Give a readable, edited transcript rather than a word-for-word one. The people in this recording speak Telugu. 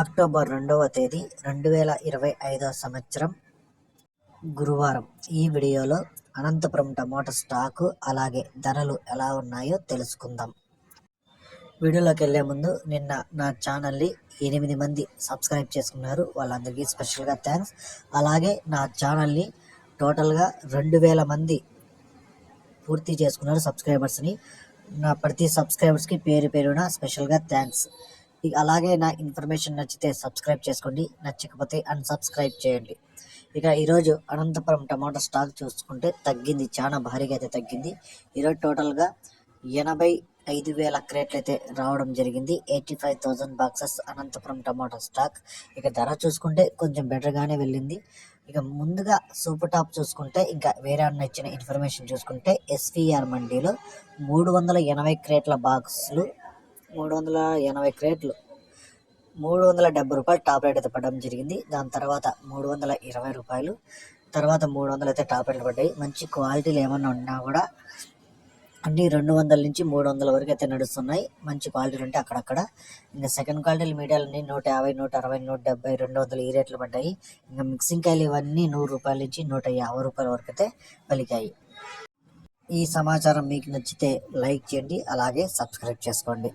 అక్టోబర్ 2వ తేదీ 2025 సంవత్సరం గురువారం. ఈ వీడియోలో అనంతపురం టమోటా స్టాకు అలాగే ధరలు ఎలా ఉన్నాయో తెలుసుకుందాం. వీడియోలోకి వెళ్ళే ముందు నిన్న నా ఛానల్ని 8 మంది సబ్స్క్రైబ్ చేసుకున్నారు, వాళ్ళందరికీ స్పెషల్గా థ్యాంక్స్. అలాగే నా ఛానల్ని టోటల్గా 2000 మంది పూర్తి చేసుకున్నారు సబ్స్క్రైబర్స్ని. నా ప్రతి సబ్స్క్రైబర్స్కి పేరు పేరున స్పెషల్గా థ్యాంక్స్. అలాగే నా ఇన్ఫర్మేషన్ నచ్చితే సబ్స్క్రైబ్ చేసుకోండి, నచ్చకపోతే అన్సబ్స్క్రైబ్ చేయండి. ఇక ఈరోజు అనంతపురం టమాటా స్టాక్ చూసుకుంటే తగ్గింది, చాలా భారీగా అయితే తగ్గింది. ఈరోజు టోటల్గా 85,000 క్రేట్లు అయితే రావడం జరిగింది. 85,000 బాక్సెస్ అనంతపురం టమాటా స్టాక్. ఇక ధర చూసుకుంటే కొంచెం బెటర్గానే వెళ్ళింది. ఇక ముందుగా సూపర్ టాప్ చూసుకుంటే, ఇంకా వేరే అన్న ఇచ్చిన ఇన్ఫర్మేషన్ చూసుకుంటే ఎస్వీఆర్ మండీలో 380 క్రేట్ల బాక్సులు 380 క్రేట్లు 370 రూపాయలు టాప్ రేట్ అయితే పడడం జరిగింది. దాని తర్వాత 320 రూపాయలు, తర్వాత 300 అయితే టాప్ రేట్లు పడ్డాయి. మంచి క్వాలిటీలు ఏమన్నా ఉన్నా కూడా అన్ని 200 నుంచి 300 వరకు అయితే నడుస్తున్నాయి. మంచి క్వాలిటీలు ఉంటే అక్కడక్కడ. ఇంకా సెకండ్ క్వాలిటీలు మీడియాలన్నీ 150, 160, 170, 200 ఈ రేట్లు పడ్డాయి. ఇంకా మిక్సింగ్ కాయలు ఇవన్నీ 100 రూపాయల నుంచి 150 రూపాయల వరకు అయితే పలికాయి. ఈ సమాచారం మీకు నచ్చితే లైక్ చేయండి, అలాగే సబ్స్క్రైబ్ చేసుకోండి.